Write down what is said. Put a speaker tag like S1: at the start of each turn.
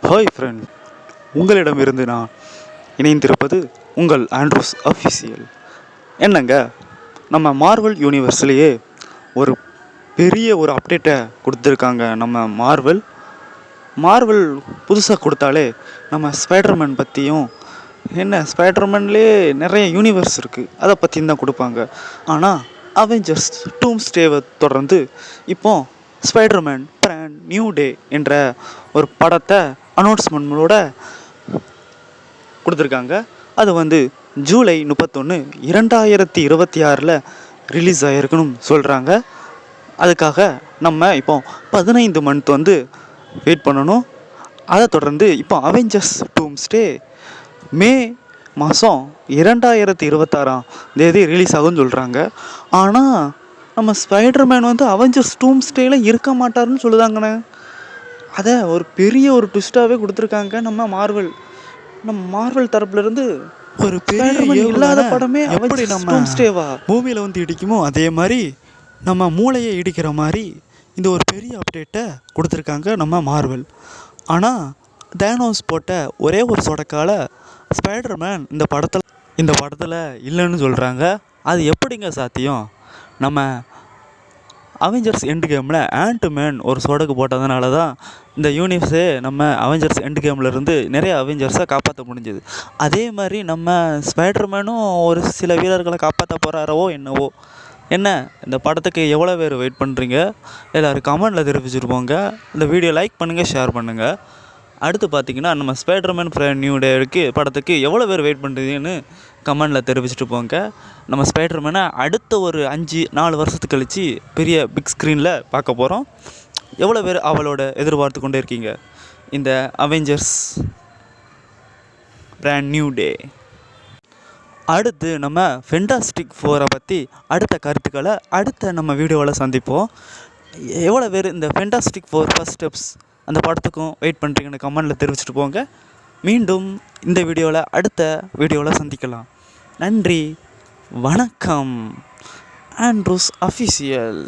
S1: Hi friend, உங்களிடமிருந்து நான் இணைந்திருப்பது உங்கள் ஆண்ட்ரூஸ் அஃபிஷியல். என்னங்க, நம்ம மார்வல் யூனிவர்ஸ்லேயே ஒரு பெரிய ஒரு அப்டேட்டை கொடுத்துருக்காங்க. நம்ம மார்வல் புதுசாக கொடுத்தாலே நம்ம ஸ்பைடர்மேன் பற்றியும், என்ன ஸ்பைடர்மேன்லேயே நிறைய யூனிவர்ஸ் இருக்குது, அதை பற்றியும் தான் கொடுப்பாங்க. ஆனால் அவெஞ்சர்ஸ் டூம்ஸ்டேவை தொடர்ந்து இப்போ ஸ்பைடர்மேன் பிராண்ட் நியூ டே என்ற ஒரு படத்தை அனௌன்ஸ்மெண்ட்டோட கொடுத்துருக்காங்க. அது வந்து ஜூலை 31, 2026 ரிலீஸ் ஆகிருக்குன்னு சொல்கிறாங்க. அதுக்காக நம்ம இப்போ 15 மந்த் வந்து வெயிட் பண்ணணும். அதை தொடர்ந்து இப்போ அவெஞ்சர்ஸ் டூம்ஸ்டே மே மாதம் 2026 ரிலீஸ் ஆகும்னு சொல்கிறாங்க. ஆனால் நம்ம ஸ்பைடர்மேன் வந்து அவெஞ்சர்ஸ் டூம்ஸ்டேல இருக்க மாட்டாருன்னு சொல்லுதாங்கண்ணே. அதை ஒரு பெரிய ஒரு ட்விஸ்ட்டாகவே கொடுத்துருக்காங்க. நம்ம மார்வல் தரப்புலேருந்து ஒரு பெரிய இல்லாத படமே எப்படி நம்ம டூம்ஸ்டேவா பூமியில் வந்து இடிக்குமோ அதே மாதிரி நம்ம மூளையை இடிக்கிற மாதிரி இந்த ஒரு பெரிய அப்டேட்டை கொடுத்துருக்காங்க நம்ம மார்வல். ஆனால் தேனோஸ் போட்ட ஒரே ஒரு சொடக்கால ஸ்பைடர்மேன் இந்த படத்தில் இல்லைன்னு சொல்கிறாங்க. அது எப்படிங்க சாத்தியம்? நம்ம அவெஞ்சர்ஸ் எண்டு கேமில் ஆண்ட்மேன் ஒரு சொடக்கு போட்டதுனால தான் இந்த யூனிவர்ஸே நம்ம அவெஞ்சர்ஸ் எண்டு கேம்லேருந்து நிறைய அவெஞ்சர்ஸை காப்பாற்ற முடிஞ்சுது. அதே மாதிரி நம்ம ஸ்பைடர்மேனும் ஒரு சில வீரர்களை காப்பாற்ற போகிறாரோ என்னவோ. என்ன, இந்த படத்துக்கு எவ்வளோ பேர் வெயிட் பண்ணுறீங்க? எல்லோரும் கமெண்டில் தெரிவிச்சிருப்போங்க. இந்த வீடியோ லைக் பண்ணுங்கள், ஷேர் பண்ணுங்கள். அடுத்து பார்த்திங்கன்னா நம்ம ஸ்பைடர்மேன் பிராண்ட் நியூ டே படத்துக்கு எவ்வளோ பேர் வெயிட் பண்ணுறீங்கன்னு கமெண்டில் தெரிவிச்சுட்டு போங்க. நம்ம ஸ்பைடர்மேனை அடுத்த ஒரு 4 வருஷத்துக்கு கழித்து பெரிய பிக் ஸ்க்ரீனில் பார்க்க போகிறோம். எவ்வளோ பேர் அவளோட எதிர்பார்த்து கொண்டே இருக்கீங்க இந்த அவெஞ்சர்ஸ் பிராண்ட் நியூ டே. அடுத்து நம்ம ஃபென்டாஸ்டிக் ஃபோரை பற்றி அடுத்த கருத்துக்களை அடுத்த நம்ம வீடியோவில் சந்திப்போம். எவ்வளோ பேர் இந்த ஃபென்டாஸ்டிக் ஃபோர் ஃபர்ஸ்ட் ஸ்டெப்ஸ் அந்த படத்துக்கும் வெயிட் பண்ணுறீங்கன்னு கமெண்டில் தெரிவிச்சுட்டு போங்க. மீண்டும் இந்த வீடியோவில் அடுத்த வீடியோவில் சந்திக்கலாம். நன்றி, வணக்கம். Andrews official.